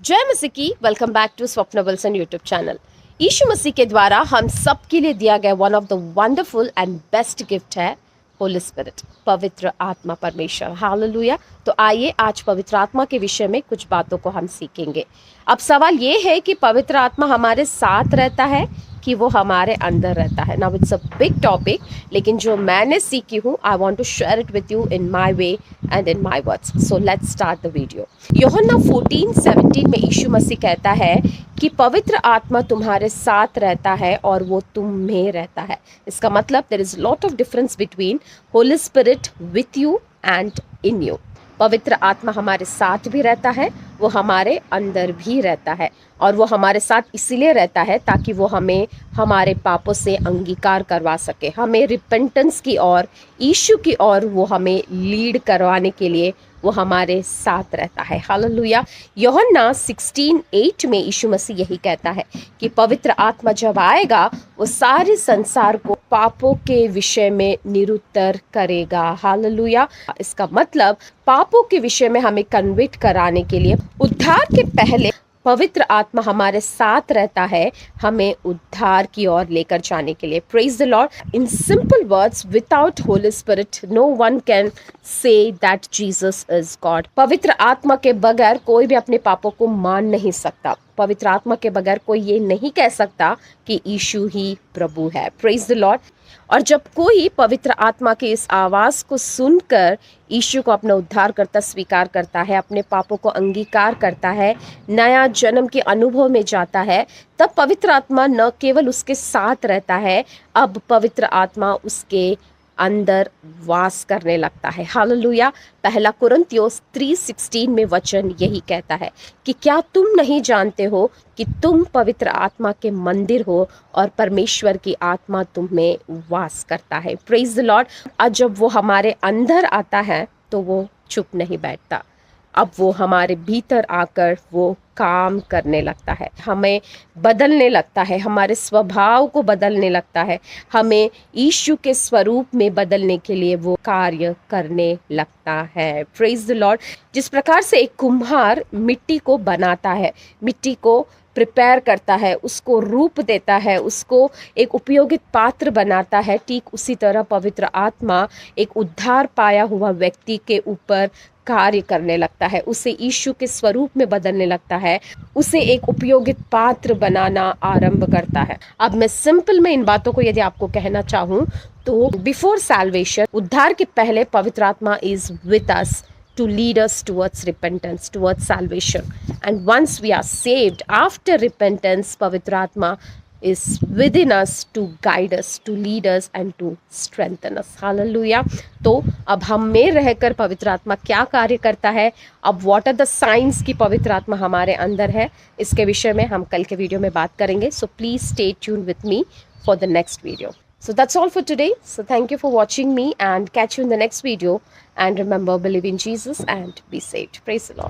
जय मसीह की। Welcome back to स्वप्न विल्सन यूट्यूब चैनल। यीशु मसीह के द्वारा हम सब के लिए दिया गया one of the wonderful and best gift है होली स्पिरिट, पवित्र आत्मा परमेश्वर। हालेलुया। तो आइए आज पवित्र आत्मा के विषय में कुछ बातों को हम सीखेंगे। अब सवाल ये है कि पवित्र आत्मा हमारे साथ रहता है कि वो हमारे अंदर रहता है। Now it's a big topic, लेकिन जो मैंने सीखी हूँ I want to share it with you in my way and in my words. So let's start the video. यूहन्ना 14:17 में यीशु मसीह कहता है कि पवित्र आत्मा तुम्हारे साथ रहता है और वो तुम में रहता है। इसका मतलब there is lot of difference between Holy Spirit with you and in you. पवित्र आत्मा हमारे साथ भी रहता है, वो हमारे अंदर भी रहता है, और वो हमारे साथ इसीलिए रहता है ताकि वो हमें हमारे पापों से अंगीकार करवा सके, हमें रिपेंटेंस की ओर, यीशु की ओर वो हमें लीड करवाने के लिए वो हमारे साथ रहता है। हालेलुया। यूहन्ना 16:8 में यीशु मसीह यही कहता है कि पवित्र आत्मा जब आएगा वो सारे संसार को पापों के विषय में निरुत्तर करेगा। हालेलुया। इसका मतलब पापों के विषय में हमें कन्विक्ट कराने के लिए उद्धार के पहले पवित्र आत्मा हमारे साथ रहता है, हमें उद्धार की ओर लेकर जाने के लिए। Praise the Lord. In simple words, without Holy Spirit no one can say that Jesus is God. पवित्र आत्मा के बगैर कोई भी अपने पापों को मान नहीं सकता। पवित्र आत्मा के बगैर कोई ये नहीं कह सकता कि यीशु ही प्रभु है। Praise the Lord. और जब कोई पवित्र आत्मा के इस आवाज़ को सुनकर यीशु को अपना उद्धारकर्ता स्वीकार करता है, अपने पापों को अंगीकार करता है, नया जन्म के अनुभव में जाता है, तब पवित्र आत्मा न केवल उसके साथ रहता है, अब पवित्र आत्मा उसके अंदर वास करने लगता है। हालेलुया। पहला कुरिन्थियोस 3:16 में वचन यही कहता है कि क्या तुम नहीं जानते हो कि तुम पवित्र आत्मा के मंदिर हो और परमेश्वर की आत्मा तुम में वास करता है। Praise the Lord. आज जब वो हमारे अंदर आता है तो वो चुप नहीं बैठता, अब वो हमारे भीतर आकर वो काम करने लगता है, हमें बदलने लगता है, हमारे स्वभाव को बदलने लगता है, हमें यीशु के स्वरूप में बदलने के लिए वो कार्य करने लगता है। Praise the Lord. जिस प्रकार से एक कुम्हार मिट्टी को बनाता है, मिट्टी को प्रिपेयर करता है, उसको रूप देता है, उसको एक उपयोगित पात्र बनाता है, ठीक उसी तरह पवित्र आत्मा एक उद्धार पाया हुआ व्यक्ति के ऊपर कार्य करने लगता है, उसे यीशु के स्वरूप में बदलने लगता है, उसे एक उपयोगित पात्र बनाना आरंभ करता है। अब मैं सिंपल में इन बातों को यदि आपको कहना चाहूँ तो बिफोर सैल्वेशन, उद्धार के पहले पवित्र आत्मा is with us to lead us towards repentance, towards salvation. And once we are saved, after repentance, Pavitra Atma is within us to guide us, to lead us and to strengthen us. Hallelujah. तो अब हम में रहकर पवित्र आत्मा क्या कार्य करता है, अब व्हाट आर द साइंस की पवित्र आत्मा हमारे अंदर है, इसके विषय में हम कल के वीडियो में बात करेंगे। So please stay tune with me for the next video. So that's all for today. So thank you for watching me and catch you in the next video. And remember, believe in Jesus and be saved. Praise the Lord.